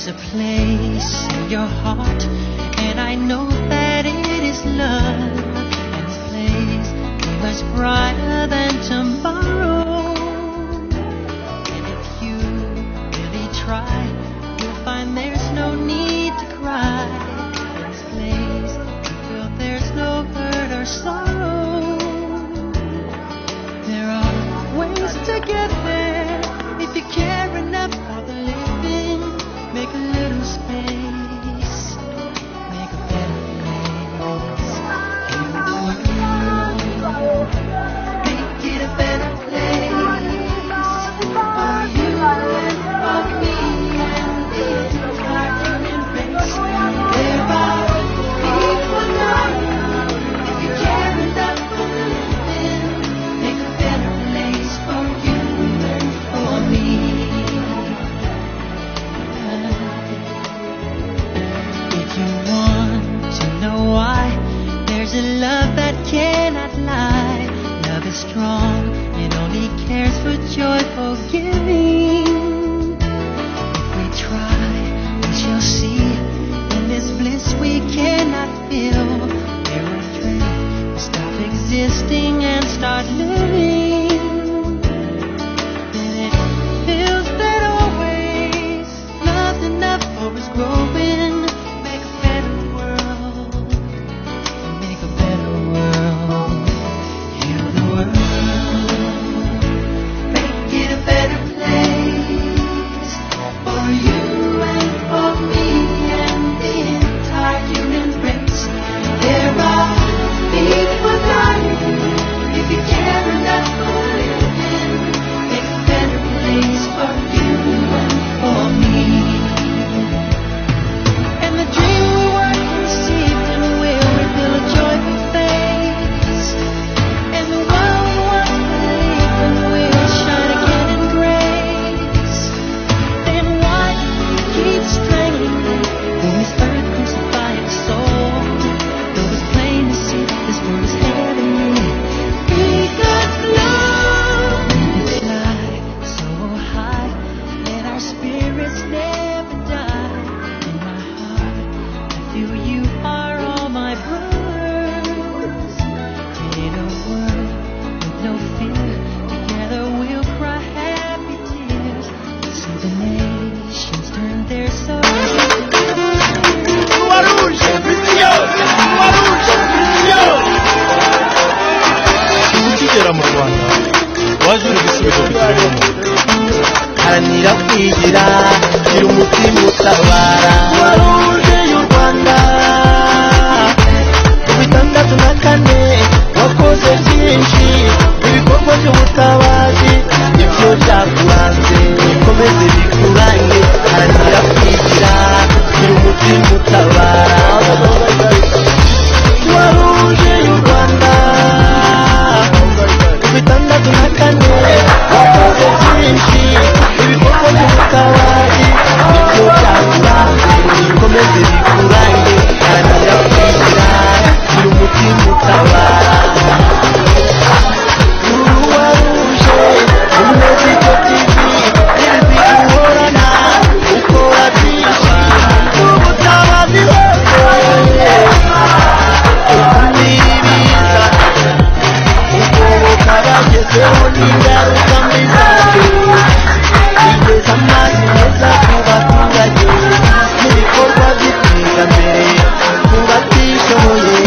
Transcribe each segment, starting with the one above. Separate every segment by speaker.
Speaker 1: There's a place in your heart, and I know that it is love. And this place is much brighter than tomorrow. And if you really try, you'll find there's no need to cry. In this place, you feel there's no hurt or sorrow. There are ways to get there if you care enough for the living. Make a little space, make a better place. Heal the world, make it a better place for you and for me and the entire human race. There are people dying. If you care enough for the living, make a better place for you and for me. If you want to know why, there's a love that cannot lie. Love is strong, it only cares for joyful giving. If we try, we shall see. In this bliss we cannot feel. Where we're free, we stop existing and start living. Then it feels that always not enough for us growing. Make a better world, make a better world. Heal the world, make it a better place for you and for me and the entire human race. There are people dying. If you care enough for living, make a better place for you and for me. And the dream we were conceived in will reveal a joyful face. And the world we once believed in will shine again in grace. Then why do we keep strangling it when this earth crucified its soul? Though it's plain to see this world is heavenly, because love is fly so high, let our spirits never die. In my heart, I feel you are all my brothers. In a world with no fear, together we'll cry happy tears. See the nations turn their souls.
Speaker 2: ukigera mu Rwanda waje uri igisubizo ku kiremwa
Speaker 3: haranira kwigira gira umutima utabara waruje y'u Rwanda mu 64 wakoze byinshi ibikorwa by'ubutabazi ibyo byakuranze bikomeze bikurange haranira kwigira gira umutima utabara waruje y'u Rwanda mu 64 wakoze byinshi ibikorwa by'ubutabazi ibyo byakuranze bikomeze bikurange haranira kwigira gira umutima utabara waruje umeze ibyo TV ntibiguhorana ukora byinshi ubutabazi bwawe ukunibiza ugoboka bagezeho n'ingaruka mbi zabyo igeza amazi meza ku baturage n'ibikorwa by'iterambere ku batishoboye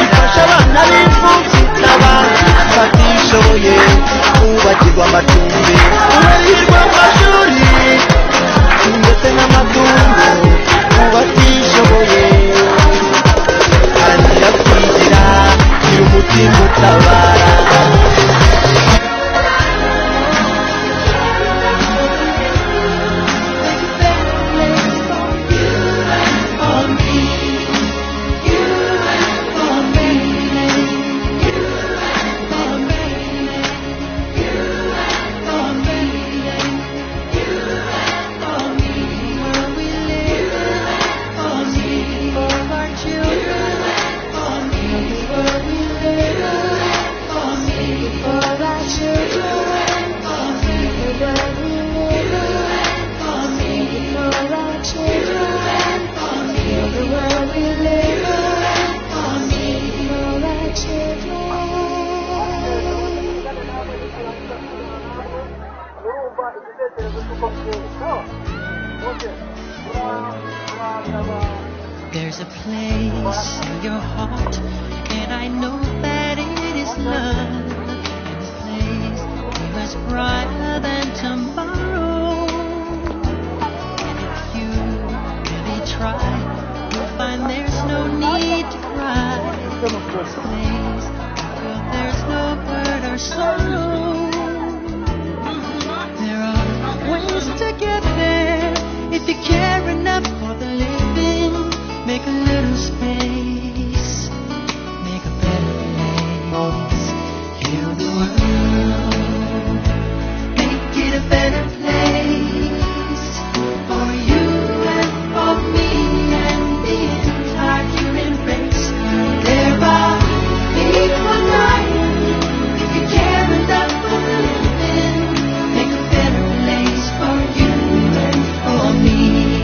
Speaker 3: ifasha abana b'imfubyi n'abandi batishoboye kubakirwa amacumbi kubakirwa amashuri ndetse n'amatungo ku batishoboye haranira kwigira gira umutima utabara
Speaker 1: There's a place in your heart, and I know that it is love.